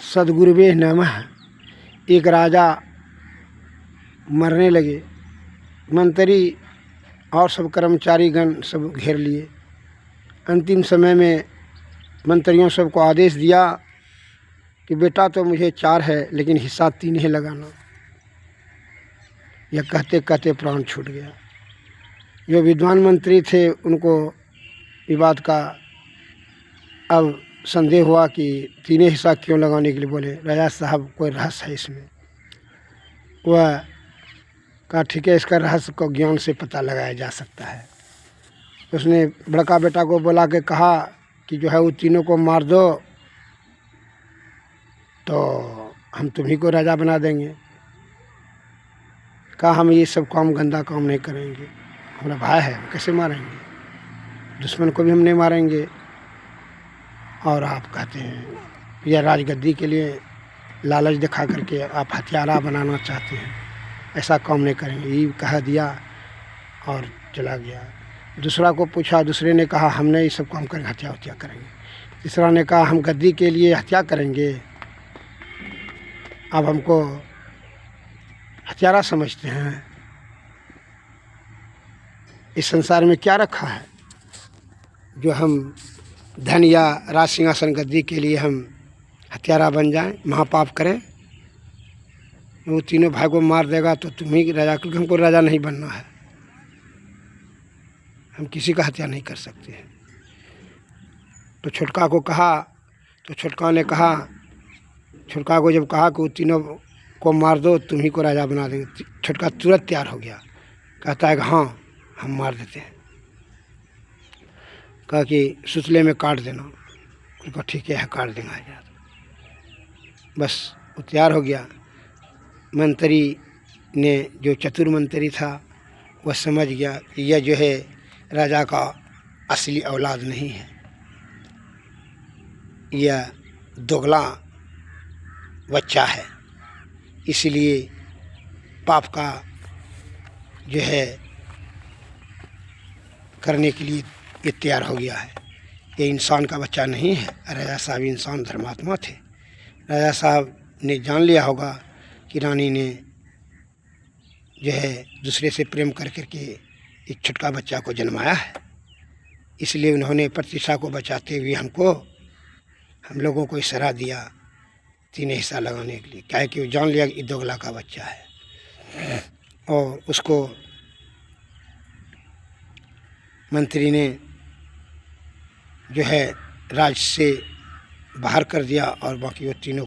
सद्गुरुवे नमः। एक राजा मरने लगे, मंत्री और सब कर्मचारीगण सब घेर लिए। अंतिम समय में मंत्रियों सबको आदेश दिया कि बेटा तो मुझे 4 है लेकिन हिस्सा 3 ही लगाना। यह कहते कहते प्राण छूट गया। जो विद्वान मंत्री थे उनको विवाद का अब संदेह हुआ कि 3 हिस्सा क्यों लगाने के लिए बोले। राजा साहब कोई रहस्य है इसमें। वह कहा ठीक है, इसका रहस्य को ज्ञान से पता लगाया जा सकता है। उसने बड़का बेटा को बुला के कहा कि जो है वो तीनों को मार दो तो हम तुम्ही को राजा बना देंगे। कहा हम ये सब काम गंदा काम नहीं करेंगे, हमारा भाई है, कैसे मारेंगे, दुश्मन को भी हम नहीं मारेंगे। और आप कहते हैं यह राजगद्दी के लिए लालच दिखा करके आप हत्यारा बनाना चाहते हैं, ऐसा काम नहीं करेंगे। ये कह दिया और चला गया। दूसरा को पूछा, दूसरे ने कहा हमने ये सब काम कर हत्या करेंगे। तीसरा ने कहा हम गद्दी के लिए हत्या करेंगे, अब हमको हत्यारा समझते हैं। इस संसार में क्या रखा है जो हम धन या राज सिंहासन गद्दी के लिए हम हत्यारा बन जाएं, महापाप करें। वो तीनों भाई को मार देगा तो तुम ही राजा, क्योंकि हमको राजा नहीं बनना है, हम किसी का हत्या नहीं कर सकते हैं। तो छोटका को कहा, तो छोटका ने कहा, छोटका को जब कहा कि वो तीनों को मार दो तुम ही को राजा बना देंगे, छोटका तुरंत तैयार हो गया। कहता है कि हाँ हम मार देते हैं। कहा कि सुतले में काट देना। उनको ठीक है काट देंगे आजाद। बस वो तैयार हो गया। मंत्री ने, जो चतुर मंत्री था, वह समझ गया कि यह जो है राजा का असली औलाद नहीं है, यह दोगला बच्चा है। इसलिए पाप का जो है करने के लिए ये तैयार हो गया है। ये इंसान का बच्चा नहीं है। राजा साहब इंसान धर्मात्मा थे। राजा साहब ने जान लिया होगा कि रानी ने जो है दूसरे से प्रेम कर करके एक छोटका बच्चा को जन्माया है, इसलिए उन्होंने प्रतिष्ठा को बचाते हुए हम लोगों को इशारा दिया 3 हिस्सा लगाने के लिए। क्या है कि वो जान लिया कि दोगला का बच्चा है। और उसको मंत्री ने जो है राज से बाहर कर दिया और बाकी वो तीनों